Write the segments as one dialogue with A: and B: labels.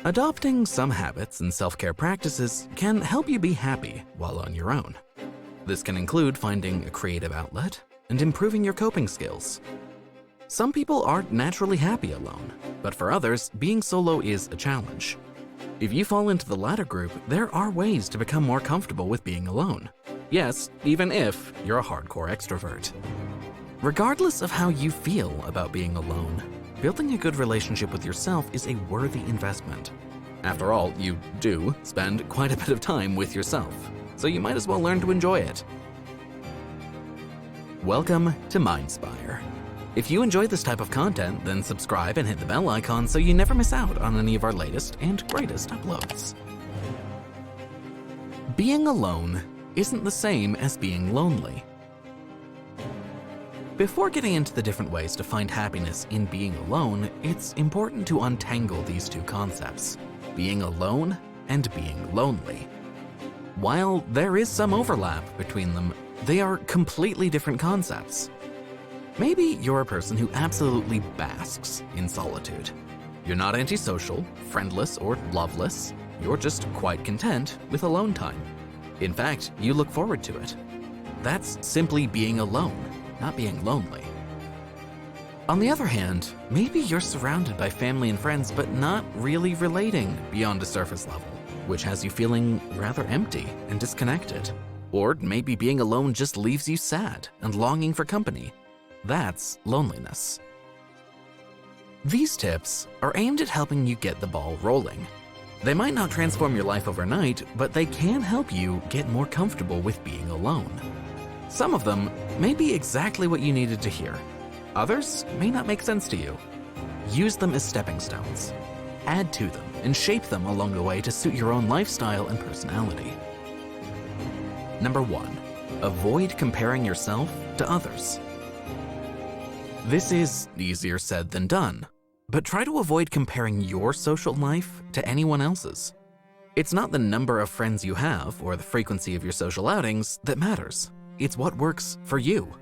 A: Adopting some habits and self-care practices can help you be happy while on your own. This can include finding a creative outlet and improving your coping skills. Some people are naturally happy alone, but for others, being solo is a challenge. If you fall into the latter group, there are ways to become more comfortable with being alone. Yes, even if you're a hardcore extrovert. Regardless of how you feel about being alone, building a good relationship with yourself is a worthy investment. After all, you do spend quite a bit of time with yourself, so you might as well learn to enjoy it. Welcome to Mindspire. If you enjoy this type of content, then subscribe and hit the bell icon so you never miss out on any of our latest and greatest uploads. Being alone isn't the same as being lonely. Before getting into the different ways to find happiness in being alone, it's important to untangle these two concepts, being alone and being lonely. While there is some overlap between them, they are completely different concepts. Maybe you're a person who absolutely basks in solitude. You're not antisocial, friendless, or loveless. You're just quite content with alone time. In fact, you look forward to it. That's simply being alone, not being lonely. On the other hand, maybe you're surrounded by family and friends but not really relating beyond a surface level, which has you feeling rather empty and disconnected. Or maybe being alone just leaves you sad and longing for company. That's loneliness. These tips are aimed at helping you get the ball rolling. They might not transform your life overnight, but they can help you get more comfortable with being alone. Some of them may be exactly what you needed to hear. Others may not make sense to you. Use them as stepping stones. Add to them and shape them along the way to suit your own lifestyle and personality. Number 1, avoid comparing yourself to others. This is easier said than done, but try to avoid comparing your social life to anyone else's. It's not the number of friends you have or the frequency of your social outings that matters. It's what works for you.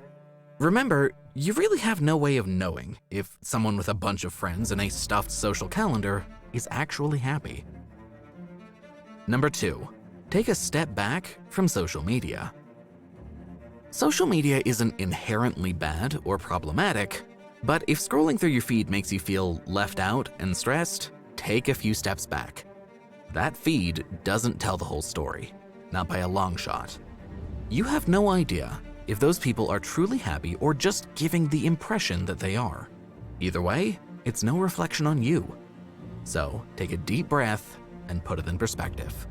A: Remember, you really have no way of knowing if someone with a bunch of friends and a stuffed social calendar is actually happy. Number 2, take a step back from social media. Social media isn't inherently bad or problematic, but if scrolling through your feed makes you feel left out and stressed, take a few steps back. That feed doesn't tell the whole story, not by a long shot. You have no idea if those people are truly happy or just giving the impression that they are. Either way, it's no reflection on you. So take a deep breath and put it in perspective.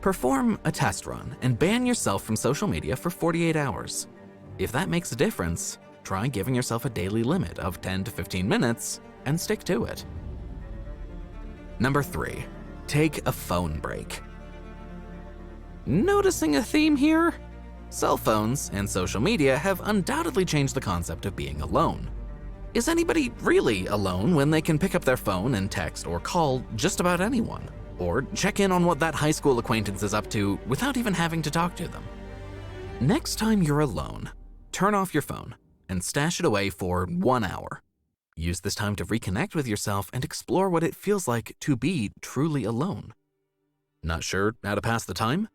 A: Perform a test run and ban yourself from social media for 48 hours. If that makes a difference, try giving yourself a daily limit of 10 to 15 minutes and stick to it. Number 3, take a phone break. Noticing a theme here? Cell phones and social media have undoubtedly changed the concept of being alone. Is anybody really alone when they can pick up their phone and text or call just about anyone? Or check in on what that high school acquaintance is up to without even having to talk to them? Next time you're alone, turn off your phone and stash it away for 1 hour. Use this time to reconnect with yourself and explore what it feels like to be truly alone. Not sure how to pass the time?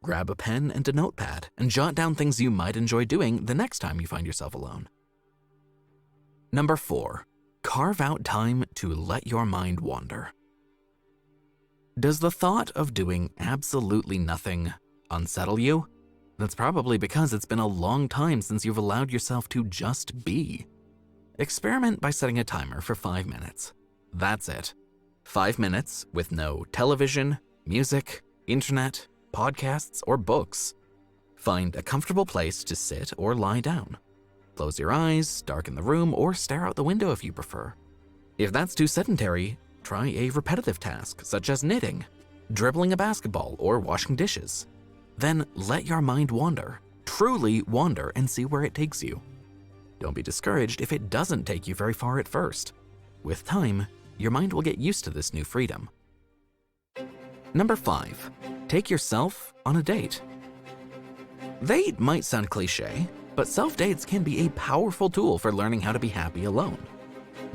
A: Grab a pen and a notepad and jot down things you might enjoy doing the next time you find yourself alone. Number 4, carve out time to let your mind wander. Does the thought of doing absolutely nothing unsettle you? That's probably because it's been a long time since you've allowed yourself to just be. Experiment by setting a timer for 5 minutes. That's it. 5 minutes with no television, music, internet, podcasts, or books. Find a comfortable place to sit or lie down. Close your eyes, darken the room, or stare out the window if you prefer. If that's too sedentary, try a repetitive task such as knitting, dribbling a basketball, or washing dishes. Then let your mind wander, truly wander, and see where it takes you. Don't be discouraged if it doesn't take you very far at first. With time, your mind will get used to this new freedom. Number 5, take yourself on a date. They might sound cliche, but self-dates can be a powerful tool for learning how to be happy alone.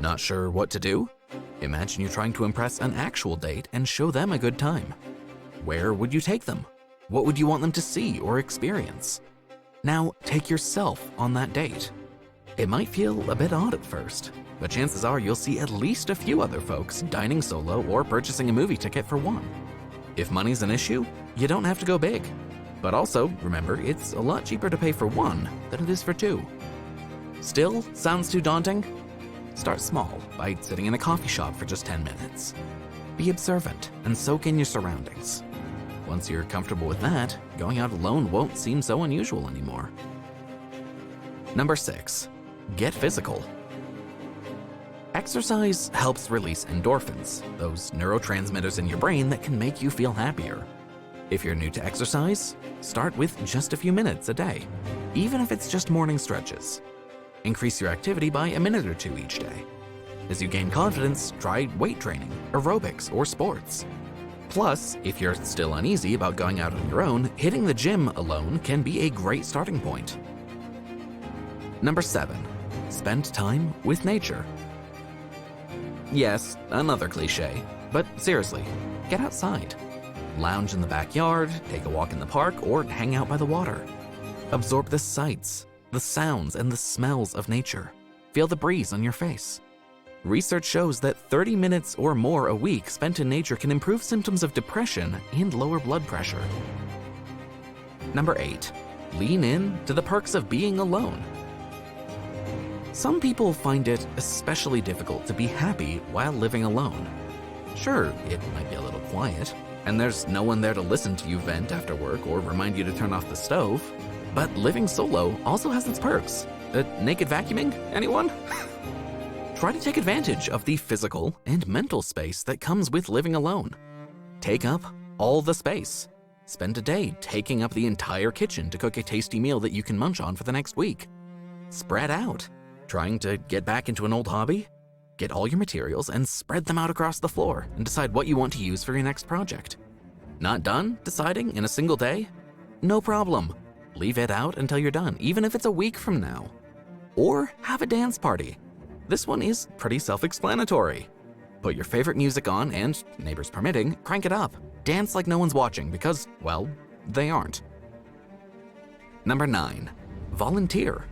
A: Not sure what to do? Imagine you're trying to impress an actual date and show them a good time. Where would you take them? What would you want them to see or experience? Now, take yourself on that date. It might feel a bit odd at first, but chances are you'll see at least a few other folks dining solo or purchasing a movie ticket for one. If money's an issue, you don't have to go big. But also, remember, it's a lot cheaper to pay for one than it is for two. Still sounds too daunting? Start small by sitting in a coffee shop for just 10 minutes. Be observant and soak in your surroundings. Once you're comfortable with that, going out alone won't seem so unusual anymore. Number 6, get physical. Exercise helps release endorphins, those neurotransmitters in your brain that can make you feel happier. If you're new to exercise, start with just a few minutes a day, even if it's just morning stretches. Increase your activity by a minute or two each day. As you gain confidence, try weight training, aerobics, or sports. Plus, if you're still uneasy about going out on your own, hitting the gym alone can be a great starting point. Number 7, spend time with nature. Yes, another cliche, but seriously, get outside. Lounge in the backyard, take a walk in the park, or hang out by the water. Absorb the sights, the sounds, and the smells of nature. Feel the breeze on your face. Research shows that 30 minutes or more a week spent in nature can improve symptoms of depression and lower blood pressure. Number 8, lean in to the perks of being alone. Some people find it especially difficult to be happy while living alone. Sure, it might be a little quiet, and there's no one there to listen to you vent after work or remind you to turn off the stove. But living solo also has its perks. Naked vacuuming, anyone? Try to take advantage of the physical and mental space that comes with living alone. Take up all the space. Spend a day taking up the entire kitchen to cook a tasty meal that you can munch on for the next week. Spread out. Trying to get back into an old hobby? Get all your materials and spread them out across the floor and decide what you want to use for your next project. Not done deciding in a single day? No problem. Leave it out until you're done, even if it's a week from now. Or have a dance party. This one is pretty self-explanatory. Put your favorite music on and, neighbors permitting, crank it up. Dance like no one's watching because, well, they aren't. Number 9, volunteer.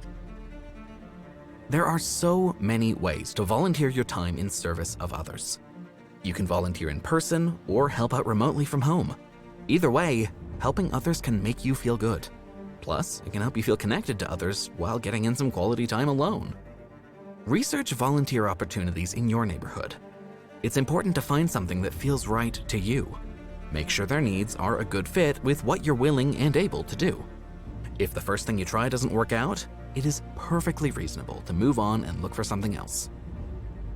A: There are so many ways to volunteer your time in service of others. You can volunteer in person or help out remotely from home. Either way, helping others can make you feel good. Plus, it can help you feel connected to others while getting in some quality time alone. Research volunteer opportunities in your neighborhood. It's important to find something that feels right to you. Make sure their needs are a good fit with what you're willing and able to do. If the first thing you try doesn't work out, it is perfectly reasonable to move on and look for something else.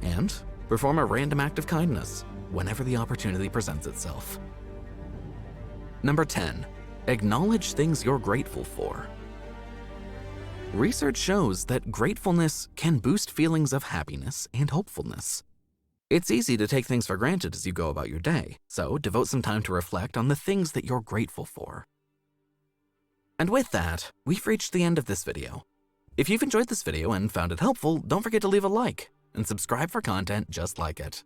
A: And perform a random act of kindness whenever the opportunity presents itself. Number 10, acknowledge things you're grateful for. Research shows that gratefulness can boost feelings of happiness and hopefulness. It's easy to take things for granted as you go about your day, so devote some time to reflect on the things that you're grateful for. And with that, we've reached the end of this video. If you've enjoyed this video and found it helpful, don't forget to leave a like and subscribe for content just like it.